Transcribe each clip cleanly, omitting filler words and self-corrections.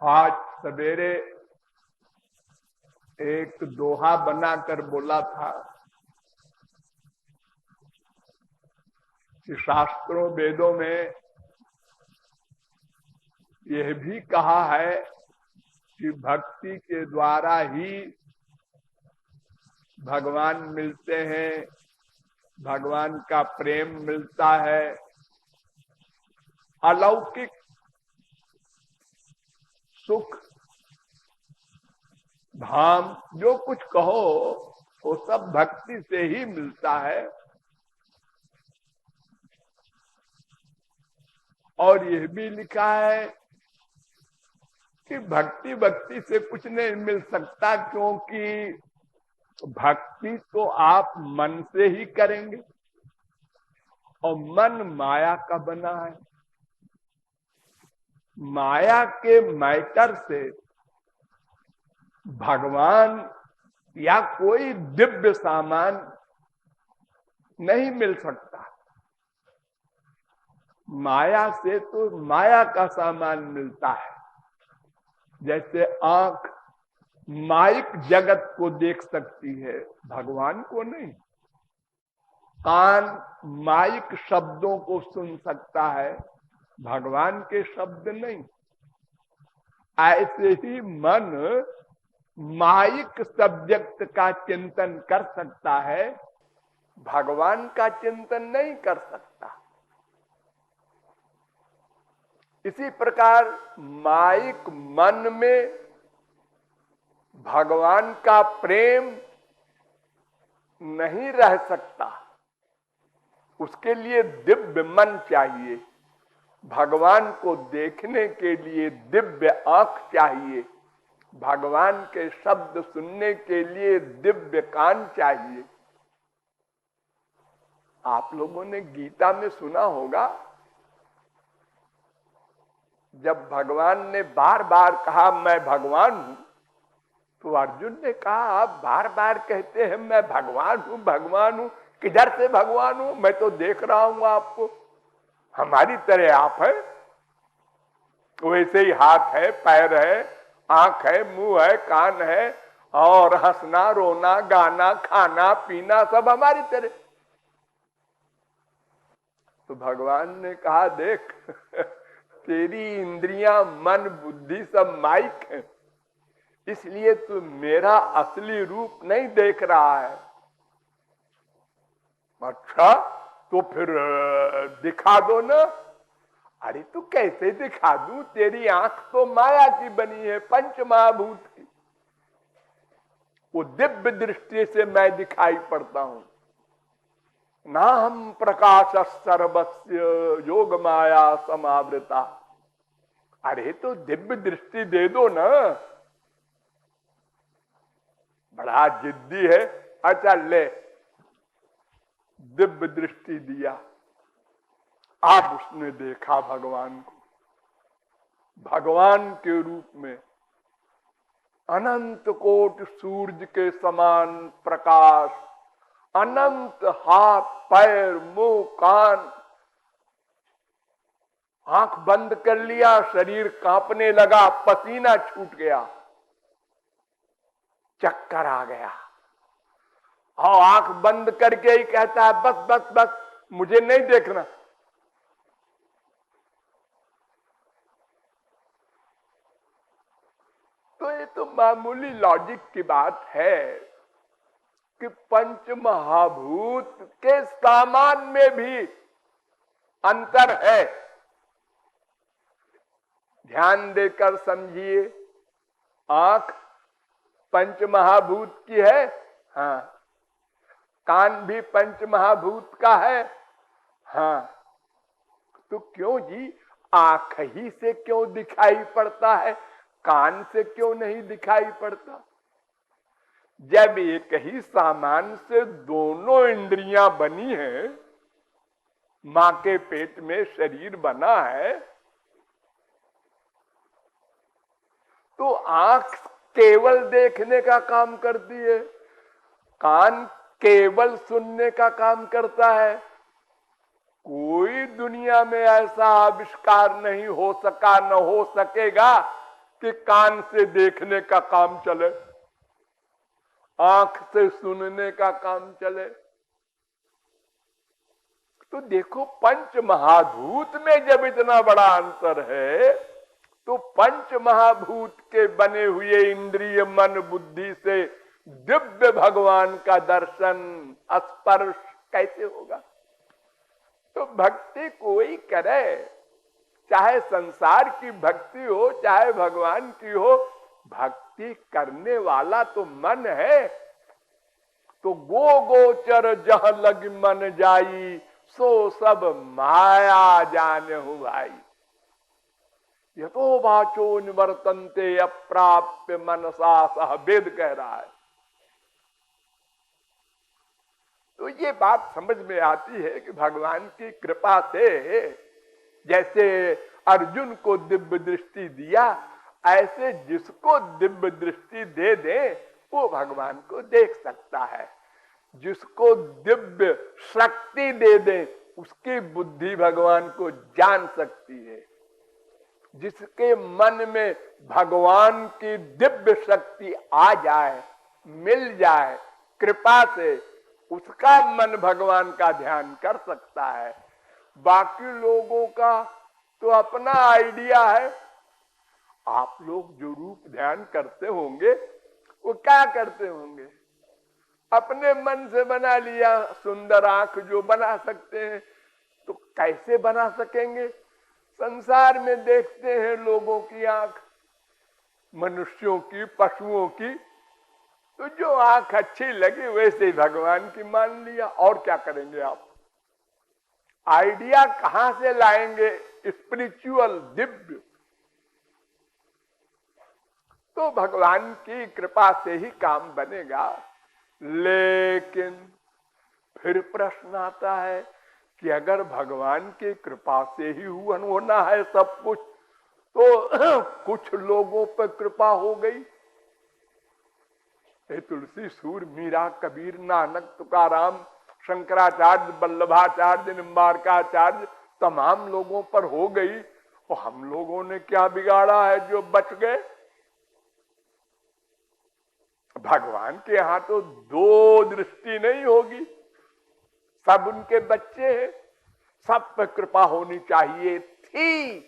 आज सवेरे एक दोहा बनाकर बोला था कि शास्त्रों वेदों में यह भी कहा है कि भक्ति के द्वारा ही भगवान मिलते हैं, भगवान का प्रेम मिलता है। अलौकिक सुख धाम जो कुछ कहो वो सब भक्ति से ही मिलता है। और यह भी लिखा है कि भक्ति से कुछ नहीं मिल सकता, क्योंकि भक्ति तो आप मन से ही करेंगे और मन माया का बना है। माया के मैटर से भगवान या कोई दिव्य सामान नहीं मिल सकता। माया से तो माया का सामान मिलता है। जैसे आंख माइक जगत को देख सकती है, भगवान को नहीं। कान माइक शब्दों को सुन सकता है, भगवान के शब्द नहीं। ऐसे ही मन माइक सब्जेक्ट का चिंतन कर सकता है, भगवान का चिंतन नहीं कर सकता। इसी प्रकार माइक मन में भगवान का प्रेम नहीं रह सकता। उसके लिए दिव्य मन चाहिए, भगवान को देखने के लिए दिव्य आंख चाहिए, भगवान के शब्द सुनने के लिए दिव्य कान चाहिए। आप लोगों ने गीता में सुना होगा, जब भगवान ने बार बार कहा मैं भगवान हूं, तो अर्जुन ने कहा आप बार बार कहते हैं मैं भगवान हूं, किधर से भगवान हूं? मैं तो देख रहा हूं आपको, हमारी तरह आप है, वैसे ही हाथ है, पैर है, आंख है, मुंह है, कान है, और हंसना, रोना, गाना, खाना, पीना सब हमारी तरह। तो भगवान ने कहा देख तेरी इंद्रियां, मन, बुद्धि सब माइक है, इसलिए तू मेरा असली रूप नहीं देख रहा है। अच्छा तो फिर दिखा दो ना। अरे तू कैसे दिखा दूं? तेरी आंख तो माया की बनी है, पंच महाभूत की। वो दिव्य दृष्टि से मैं दिखाई पड़ता हूं। ना हम प्रकाश सर्वस्य योग माया समावृता। अरे तो दिव्य दृष्टि दे दो ना। बड़ा जिद्दी है। अच्छा ले, दिव्य दृष्टि दिया। आप उसने देखा भगवान को, भगवान के रूप में अनंत कोटि सूरज के समान प्रकाश, अनंत हाथ, पैर, मुंह, कान। आंख बंद कर लिया, शरीर कांपने लगा, पसीना छूट गया, चक्कर आ गया, और आंख बंद करके ही कहता है बस बस बस, मुझे नहीं देखना। तो ये तो मामूली लॉजिक की बात है कि पंच महाभूत के सामान में भी अंतर है। ध्यान देकर समझिए। आंख पंच महाभूत की है, हाँ। कान भी पंच महाभूत का है, हाँ। तो क्यों जी, आंख ही से क्यों दिखाई पड़ता है, कान से क्यों नहीं दिखाई पड़ता? जब एक ही सामान से दोनों इंद्रियां बनी हैं, मां के पेट में शरीर बना है, तो आंख केवल देखने का काम करती है, कान केवल सुनने का काम करता है। कोई दुनिया में ऐसा आविष्कार नहीं हो सका, न हो सकेगा कि कान से देखने का काम चले, आंख से सुनने का काम चले। तो देखो पंच महाभूत में जब इतना बड़ा अंतर है, तो पंच महाभूत के बने हुए इंद्रिय मन बुद्धि से दिव्य भगवान का दर्शन स्पर्श कैसे होगा? तो भक्ति कोई करे, चाहे संसार की भक्ति हो चाहे भगवान की हो, भक्ति करने वाला तो मन है। तो गो गोचर जह लग मन जाई, सो सब माया जाने हो भाई। यतो वाचो निवर्तन्ते अप्राप्य मनसा सह, वेद कह रहा है। तो ये बात समझ में आती है कि भगवान की कृपा से जैसे अर्जुन को दिव्य दृष्टि दिया, ऐसे जिसको दिव्य दृष्टि दे दे वो भगवान को देख सकता है। जिसको दिव्य शक्ति दे दे उसकी बुद्धि भगवान को जान सकती है। जिसके मन में भगवान की दिव्य शक्ति आ जाए, मिल जाए कृपा से, उसका मन भगवान का ध्यान कर सकता है। बाकी लोगों का तो अपना आइडिया है। आप लोग जो रूप ध्यान करते होंगे वो क्या करते होंगे? अपने मन से बना लिया, सुंदर आंख जो बना सकते हैं। तो कैसे बना सकेंगे? संसार में देखते हैं लोगों की आंख, मनुष्यों की, पशुओं की, तो जो आंख अच्छी लगी वैसे ही भगवान की मान लिया। और क्या करेंगे आप? आइडिया कहां से लाएंगे स्पिरिचुअल दिव्य? तो भगवान की कृपा से ही काम बनेगा। लेकिन फिर प्रश्न आता है कि अगर भगवान की कृपा से ही होना है सब कुछ, तो कुछ लोगों पर कृपा हो गई। तुलसी, सूर, मीरा, कबीर, नानक, तुकाराम, शंकराचार्य, वल्लभाचार्य, निम्बारकाचार्य, तमाम लोगों पर हो गई। और हम लोगों ने क्या बिगाड़ा है जो बच गए? भगवान के यहाँ तो दो दृष्टि नहीं होगी, सब उनके बच्चे हैं, सब पर कृपा होनी चाहिए थी।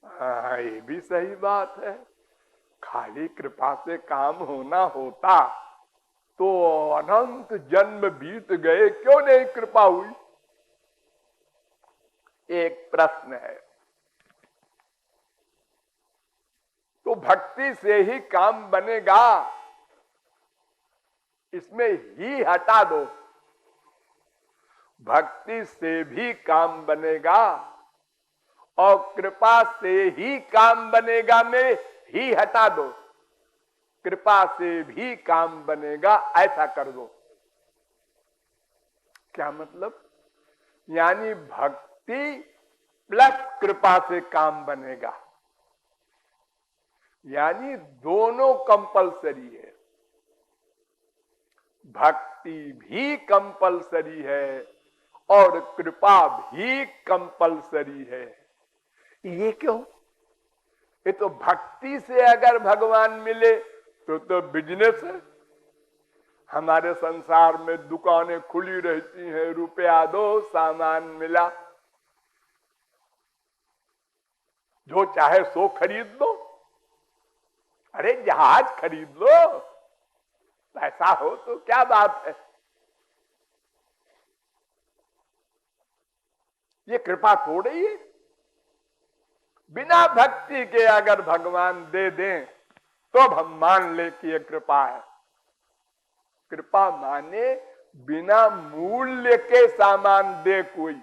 हाँ, ये भी सही बात है। खाली कृपा से काम होना होता तो अनंत जन्म बीत गए, क्यों नहीं कृपा हुई? एक प्रश्न है। तो भक्ति से ही काम बनेगा, इसमें ही हटा दो। भक्ति से भी काम बनेगा और कृपा से ही काम बनेगा में ही हटा दो। कृपा से भी काम बनेगा ऐसा कर दो। क्या मतलब? यानी भक्ति प्लस कृपा से काम बनेगा, यानी दोनों कंपलसरी है। भक्ति भी कंपलसरी है और कृपा भी कंपलसरी है। ये क्यों? ये तो भक्ति से अगर भगवान मिले तो बिजनेस है। हमारे संसार में दुकानें खुली रहती हैं, रुपया दो सामान मिला, जो चाहे सो खरीद लो। अरे जहाज खरीद लो, पैसा हो तो क्या बात है। ये कृपा थोड़ी है। बिना भक्ति के अगर भगवान दे दें तो हम मान ले कि ये कृपा है। कृपा माने बिना मूल्य के सामान दे कोई,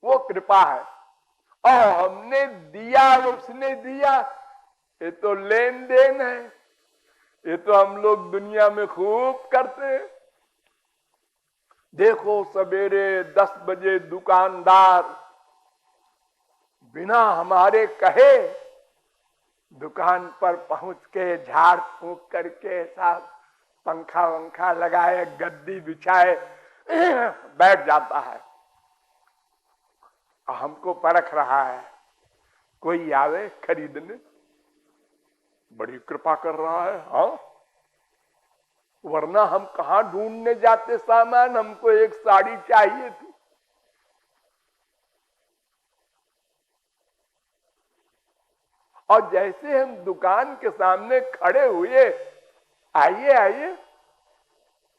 वो कृपा है। और हमने दिया, उसने दिया, ये तो लेन देन है। ये तो हम लोग दुनिया में खूब करते हैं। देखो सवेरे 10 बजे दुकानदार बिना हमारे कहे दुकान पर पहुंच के झाड़ फूंक करके साथ पंखा वंखा लगाए, गद्दी बिछाए बैठ जाता है। हमको परख रहा है कोई आवे खरीदने, बड़ी कृपा कर रहा है। हाँ, वरना हम कहां ढूंढने जाते सामान, हमको एक साड़ी चाहिए थी। और जैसे हम दुकान के सामने खड़े हुए, आइए आइए,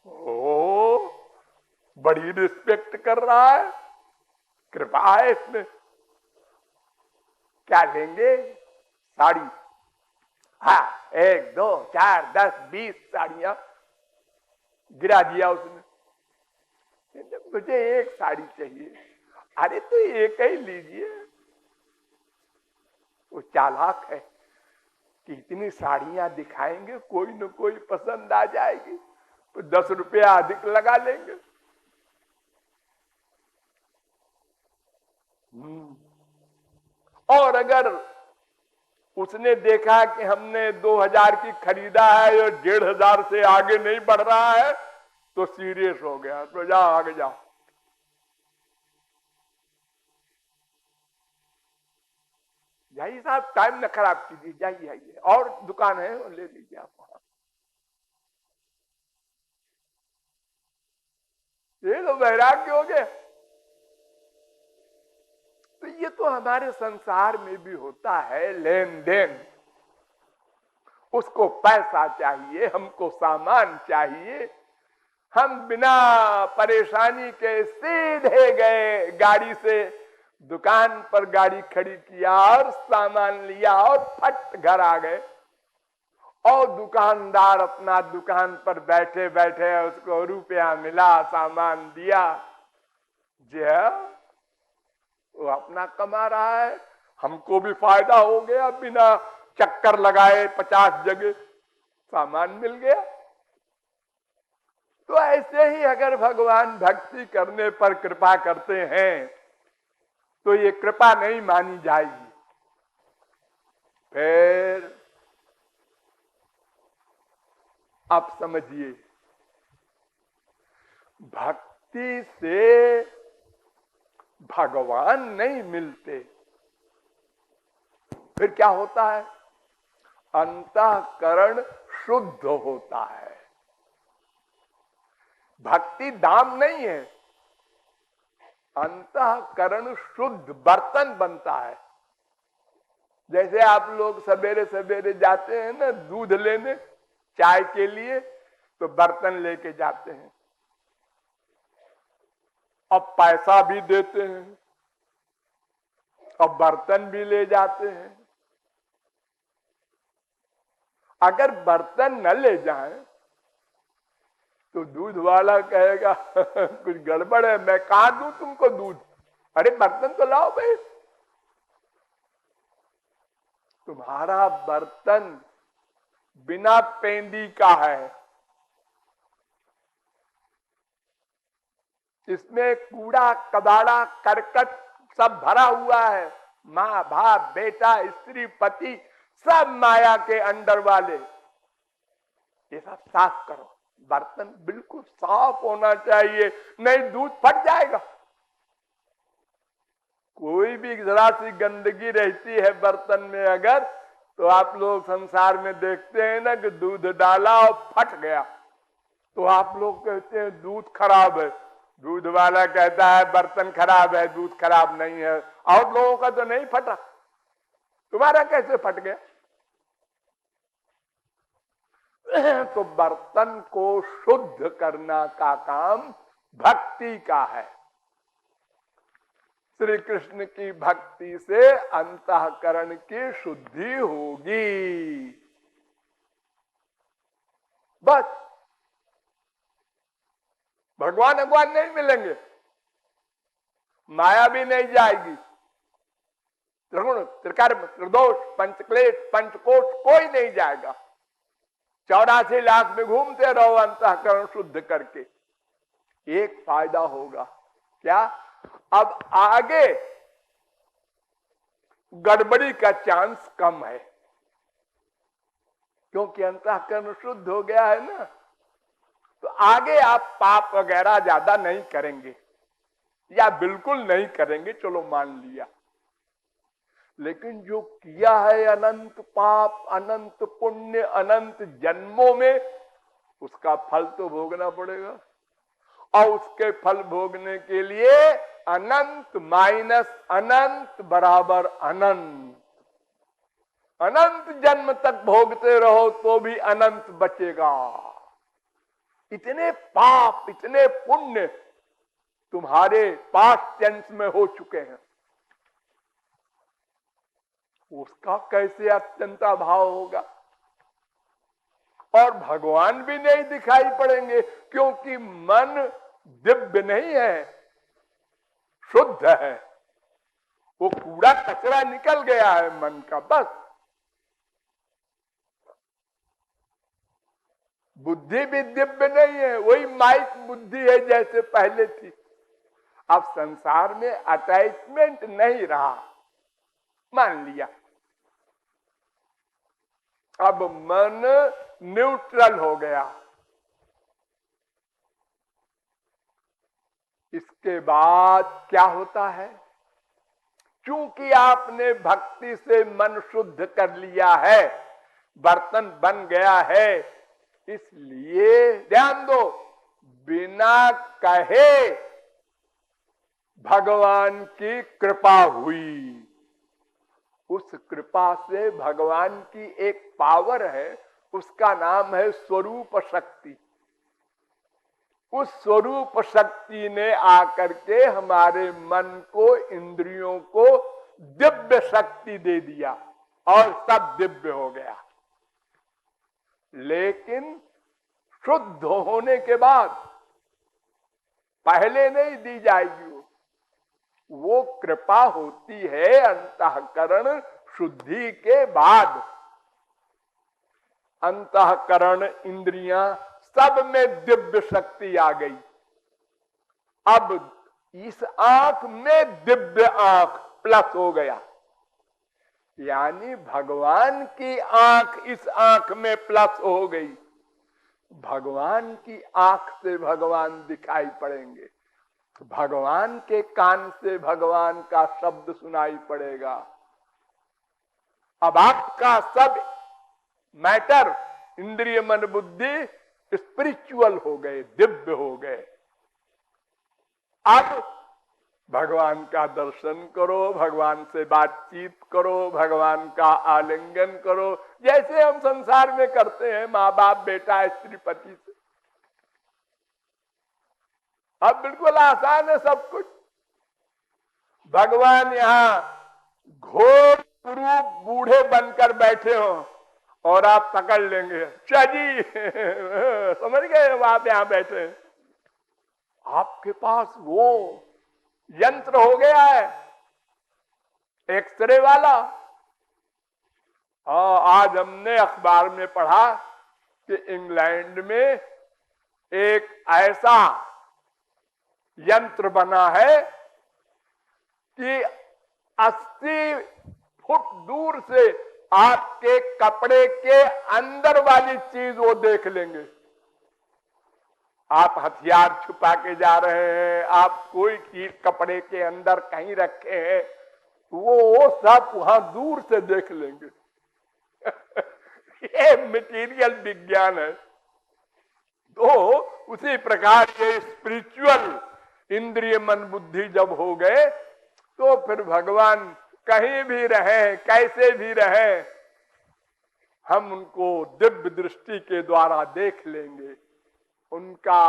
ओ बड़ी रिस्पेक्ट कर रहा है, कृपा है इसमें। क्या लेंगे? साड़ी। हाँ, 1 2 4 10 20 साड़ियां गिरा दिया उसने। मुझे एक साड़ी चाहिए। अरे तो एक ही लीजिए। वो चालाक है कि इतनी साड़ियां दिखाएंगे, कोई न कोई पसंद आ जाएगी, तो 10 रुपया अधिक लगा लेंगे। और अगर उसने देखा कि हमने 2000 की खरीदा है और 1500 से आगे नहीं बढ़ रहा है, तो सीरियस हो गया, तो जाओ आगे जाओ। जाइए साहब, टाइम न खराब कीजिए, जाइए आइए, और दुकान है वो ले लीजिए आप वहां। ये तो वैराग्य हो गया। तो ये तो हमारे संसार में भी होता है, लेन देन। उसको पैसा चाहिए, हमको सामान चाहिए, हम बिना परेशानी के सीधे गए, गाड़ी से दुकान पर गाड़ी खड़ी किया और सामान लिया और फट घर आ गए। और दुकानदार अपना दुकान पर बैठे बैठे उसको रुपया मिला, सामान दिया, जो वो अपना कमा रहा है, हमको भी फायदा हो गया, बिना चक्कर लगाए 50 जगह सामान मिल गया। तो ऐसे ही अगर भगवान भक्ति करने पर कृपा करते हैं तो ये कृपा नहीं मानी जाएगी। फिर आप समझिए, भक्ति से भगवान नहीं मिलते। फिर क्या होता है? अंतःकरण शुद्ध होता है। भक्ति दाम नहीं है, अंतःकरण शुद्ध बर्तन बनता है। जैसे आप लोग सवेरे सवेरे जाते हैं ना दूध लेने, चाय के लिए, तो बर्तन लेके जाते हैं, अब पैसा भी देते हैं, अब बर्तन भी ले जाते हैं। अगर बर्तन न ले जाएं तो दूध वाला कहेगा कुछ गड़बड़ है, मैं कहां दूं तुमको दूध, अरे बर्तन तो लाओ भाई। तुम्हारा बर्तन बिना पेंदी का है, इसमें कूड़ा कबाड़ा करकट सब भरा हुआ है। माँ बाप बेटा स्त्री पति सब माया के अंडर वाले, ये सब साफ करो। बर्तन बिल्कुल साफ होना चाहिए, नहीं दूध फट जाएगा। कोई भी जरा सी गंदगी रहती है बर्तन में अगर, तो आप लोग संसार में देखते हैं ना कि दूध डाला और फट गया, तो आप लोग कहते हैं दूध खराब है। दूध वाला कहता है बर्तन खराब है, दूध खराब नहीं है। और लोगों का तो नहीं फटा, तुम्हारा कैसे फट गया? तो बर्तन को शुद्ध करना का काम भक्ति का है। श्री कृष्ण की भक्ति से अंतःकरण की शुद्धि होगी, बस। भगवान नहीं मिलेंगे, माया भी नहीं जाएगी, त्रिगुण त्रिकर्म त्रिदोष पंचक्लेश पंचकोश कोई नहीं जाएगा। 84 लाख में घूमते रहो अंतःकरण शुद्ध करके। एक फायदा होगा, क्या? अब आगे गड़बड़ी का चांस कम है, क्योंकि अंतःकरण शुद्ध हो गया है ना। तो आगे आप पाप वगैरह ज्यादा नहीं करेंगे, या बिल्कुल नहीं करेंगे, चलो मान लिया। लेकिन जो किया है अनंत पाप, अनंत पुण्य, अनंत जन्मों में, उसका फल तो भोगना पड़ेगा। और उसके फल भोगने के लिए अनंत माइनस अनंत बराबर अनंत, अनंत जन्म तक भोगते रहो तो भी अनंत बचेगा। इतने पाप, इतने पुण्य तुम्हारे पास्ट टेंस में हो चुके हैं, उसका कैसे अत्यंता भाव होगा। और भगवान भी नहीं दिखाई पड़ेंगे, क्योंकि मन दिव्य नहीं है, शुद्ध है। वो कूड़ा कचरा निकल गया है मन का, बस। बुद्धि भी दिव्य नहीं है, वही माइक बुद्धि है जैसे पहले थी। अब संसार में अटैचमेंट नहीं रहा, मान लिया। अब मन न्यूट्रल हो गया। इसके बाद क्या होता है? चूंकि आपने भक्ति से मन शुद्ध कर लिया है, बर्तन बन गया है, इसलिए ध्यान दो, बिना कहे भगवान की कृपा हुई। उस कृपा से भगवान की एक पावर है, उसका नाम है स्वरूप शक्ति। उस स्वरूप शक्ति ने आकर के हमारे मन को, इंद्रियों को दिव्य शक्ति दे दिया और सब दिव्य हो गया। लेकिन शुद्ध होने के बाद, पहले नहीं दी जाएगी। वो कृपा होती है अंतःकरण शुद्धि के बाद। अंतःकरण, इंद्रियां, सब में दिव्य शक्ति आ गई। अब इस आंख में दिव्य आंख प्लस हो गया, यानी भगवान की आंख इस आंख में प्लस हो गई। भगवान की आंख से भगवान दिखाई पड़ेंगे, भगवान के कान से भगवान का शब्द सुनाई पड़ेगा। अब आपका सब मैटर, इंद्रिय मन बुद्धि स्पिरिचुअल हो गए, दिव्य हो गए। अब भगवान का दर्शन करो, भगवान से बातचीत करो, भगवान का आलिंगन करो, जैसे हम संसार में करते हैं, माँ बाप बेटा स्त्री पति से। अब बिल्कुल आसान है सब कुछ। भगवान यहाँ घोर कुरूप बूढ़े बनकर बैठे हो और आप पकड़ लेंगे, जी समझ गए, आप यहां बैठे। आपके पास वो यंत्र हो गया है, एक्सरे वाला। आज हमने अखबार में पढ़ा कि इंग्लैंड में एक ऐसा यंत्र बना है कि 80 फुट दूर से आपके कपड़े के अंदर वाली चीज वो देख लेंगे। आप हथियार छुपा के जा रहे हैं, आप कोई चीज कपड़े के अंदर कहीं रखे हैं, वो सब वहां दूर से देख लेंगे। ये मटेरियल विज्ञान है। तो उसी प्रकार के स्पिरिचुअल इंद्रिय मन बुद्धि जब हो गए, तो फिर भगवान कहीं भी रहे, कैसे भी रहे, हम उनको दिव्य दृष्टि के द्वारा देख लेंगे, उनका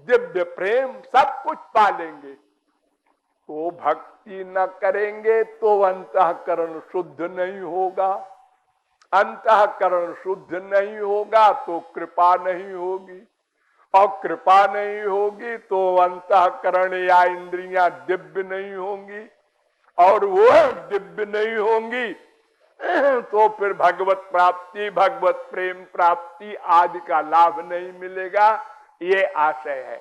दिव्य प्रेम सब कुछ पा लेंगे। तो भक्ति न करेंगे तो अंतःकरण शुद्ध नहीं होगा, अंतःकरण शुद्ध नहीं होगा तो कृपा नहीं होगी, और कृपा नहीं होगी तो अंतःकरण या इंद्रियां दिव्य नहीं होंगी, और वो दिव्य नहीं होंगी तो फिर भगवत प्राप्ति, भगवत प्रेम प्राप्ति आदि का लाभ नहीं मिलेगा। ये आशय है।